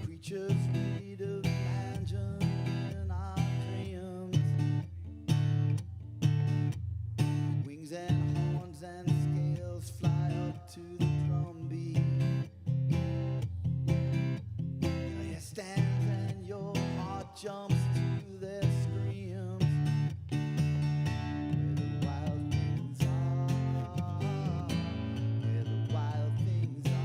Creatures read of legend in our dreams. Wings and horns and scales fly up to the drum beat. Your stands and your heart jumps to their screams. Where the wild things are.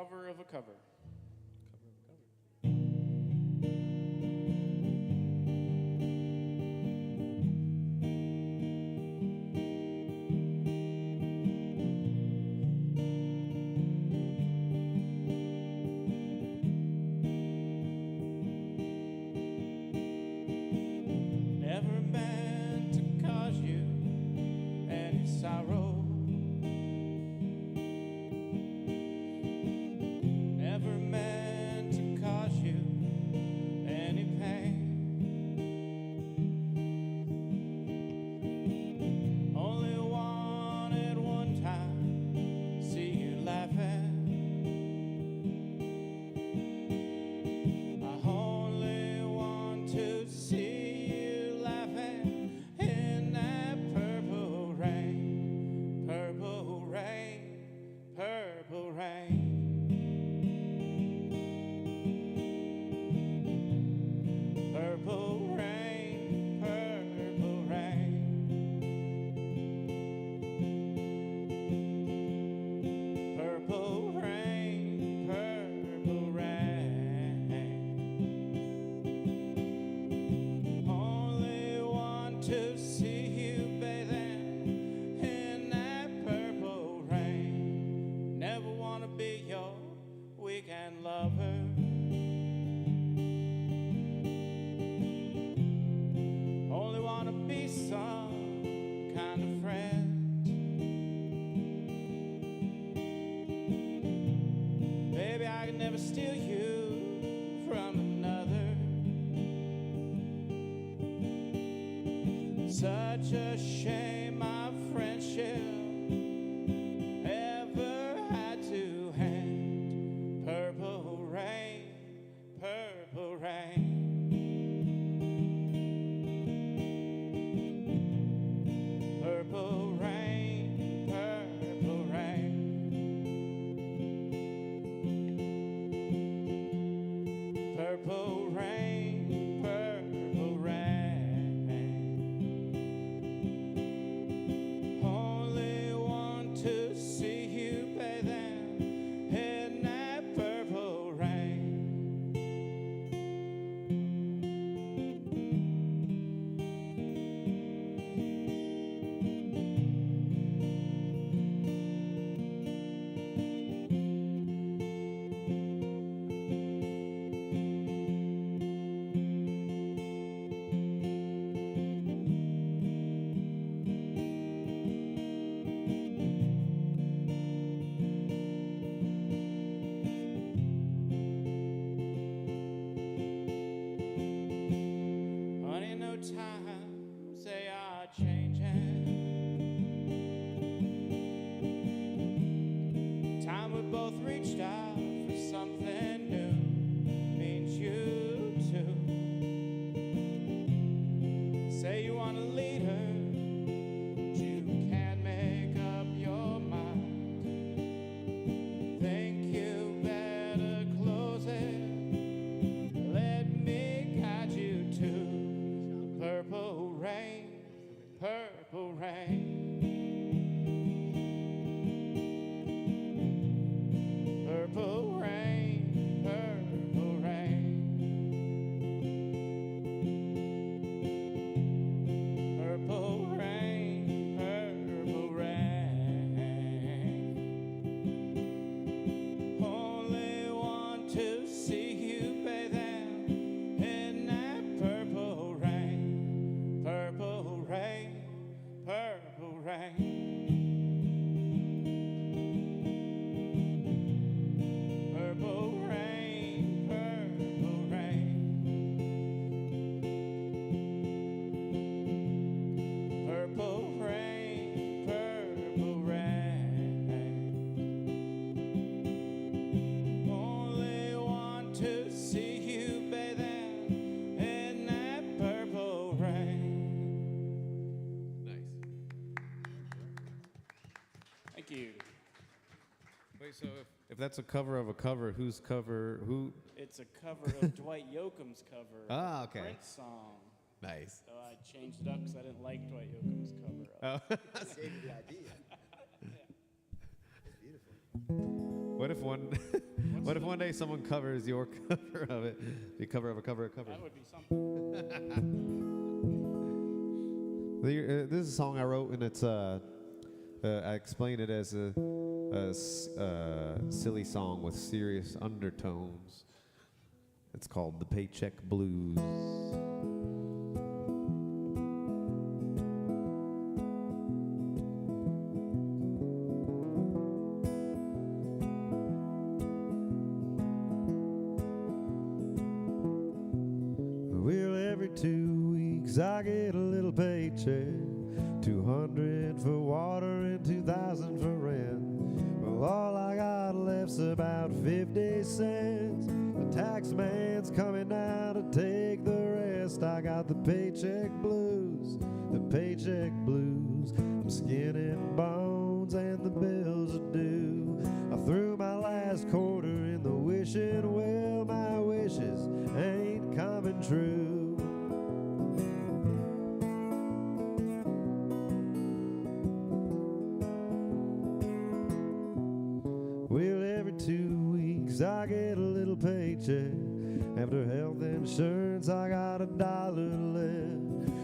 cover of a cover. Never meant to cause you any sorrow. Never meant to cause you any pain. Only wanted one time, see you laughing. I only want to see you laughing in that purple rain, purple rain, purple rain. Purple rain, purple rain. Purple rain, purple rain. Only want to see you bathing in that purple rain. Never want to be your weekend lover. Only want to be some kind of friend. Baby, I can never steal you from another. Such a shame my friendship ever had to end. Purple rain, purple rain. Purple rain, purple rain. Purple rain, purple rain. Only want to see you bathing in that purple rain. Honey, no times they are changing. Time we both reached out for something new means you too. Say you want to lead her, but you can't make up your mind. Think you better close it. Let me guide you to purple rain, purple rain. Purple rain, purple rain. Purple rain, purple rain. Only want to see you bathing in that purple rain. Purple rain, purple rain. Purple rain, purple rain. Purple rain, purple rain. Only want to see you bathing in that purple rain. Nice. Thank you. Wait, so if that's a cover of a cover, whose cover? Who? It's a cover of Dwight Yoakam's cover of Ah, a okay. Prince song. Nice. So I changed it up because I didn't like Dwight Yoakam's cover of. Oh. Gave you the idea. It's beautiful. What if one what if one day someone covers your cover of it? You cover of a cover of a cover. That would be something. This is a song I wrote, and it's I explain it as a silly song with serious undertones. It's called The Paycheck Blues. Well, every 2 weeks I get a little paycheck, 200 for water and 2,000 for rent. Well, all I got left's about 50 cents. The tax man's coming now to take the rest. I got the paycheck blues, the paycheck blues. I'm skin and bones and the bills are due. I threw my last quarter in the wishing well, my wishes ain't coming true. Well, every 2 weeks I get a little paycheck. After health insurance I got $1 left.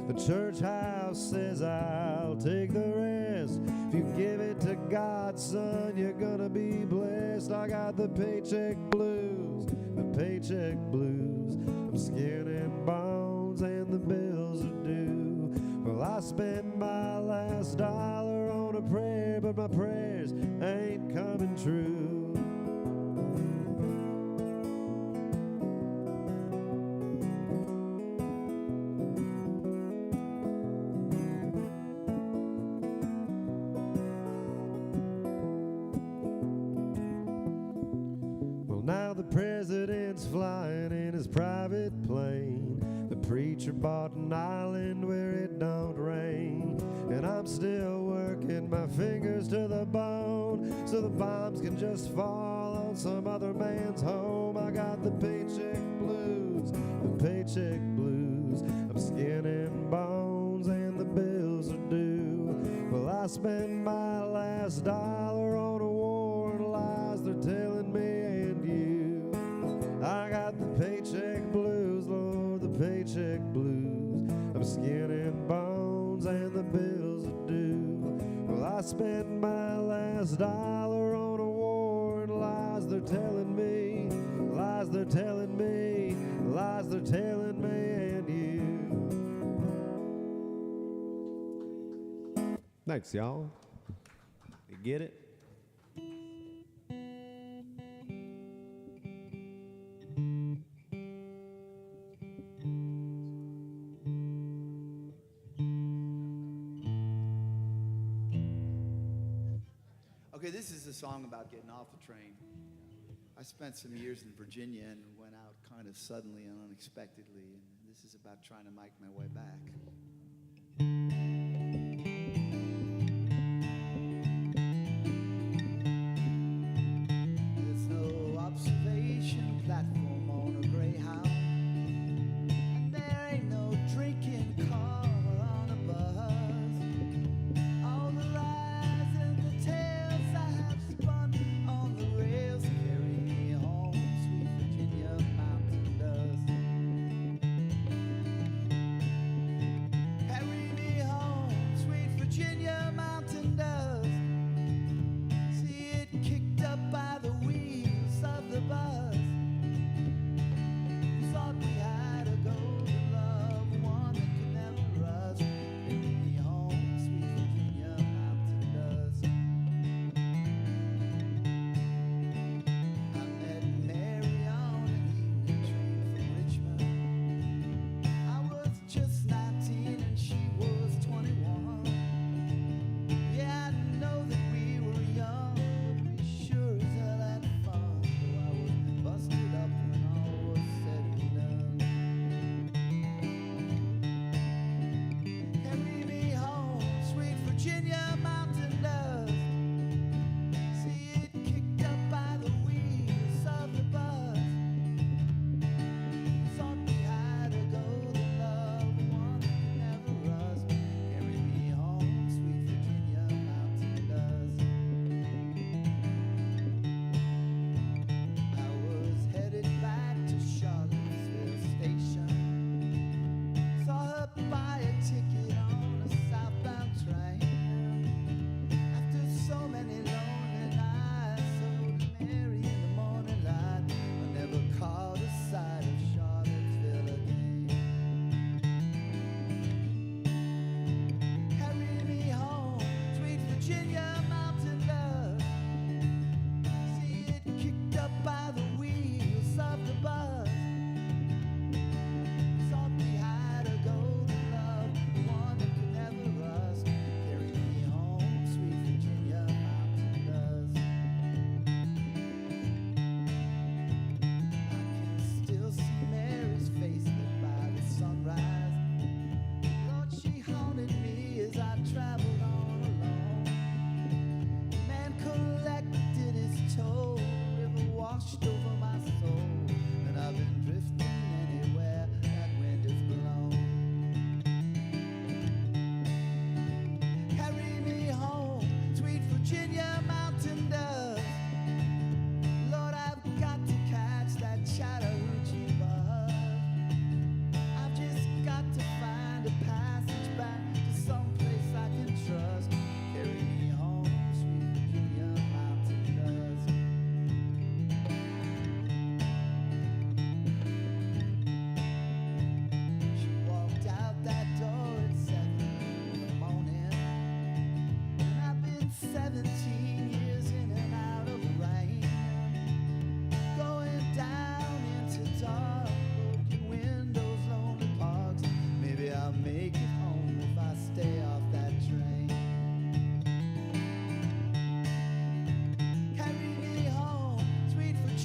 The church house says I'll take the rest. If you give it to God, son, you're gonna be blessed. I got the paycheck blues, the paycheck blues. I'm skin and bones and the bills are due. Well, I spent my last dollar on a prayer, but my prayers ain't coming true. Well, now the president's flying in his private plane. The preacher bought an island where it don't rain. And I'm still working my fingers to the bone so the bombs can just fall on some other man's home. I got the paycheck blues, the paycheck blues. I'm skin and bones and the bills are due. Well, I spent my last dollar on a war and lies they're telling me and you. I got the paycheck blues, Lord, the paycheck blues. I'm skin and bones and the bills are due. Well, I spent my last dollar on a war and lies they're telling me, lies they're telling me, lies they're telling me and you. Thanks, y'all. You get it? Okay, this is a song about getting off the train. I spent some years in Virginia and went out kind of suddenly and unexpectedly, and this is about trying to make my way back. There's no observation platform on a Greyhound, and there ain't no drinking car on a bus. All the lies and the tales I have spun on the rails carry me home, sweet Virginia mountain dust.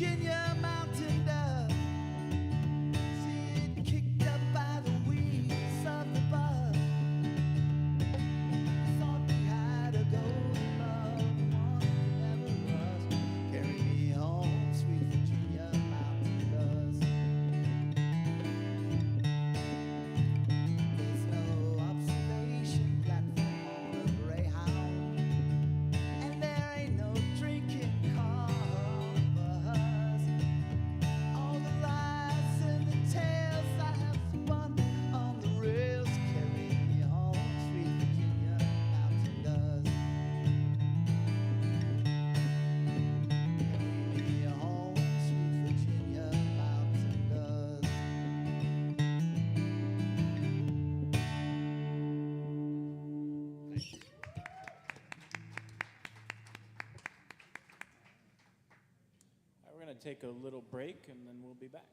Virginia mountain dove. See it kicked up by the wheels of the bus. Thought we had a golden love, one that never rust. Carry me home, sweet Virginia mountain dove. There's no observation platform on a Greyhound, and there ain't no drinking car on the bus. All the lies and the tales I have spun on the rails carry me home, sweet Virginia mountain dust. Carry me home, sweet Virginia mountain dust. All right, we're going to take a little break and then we'll be back.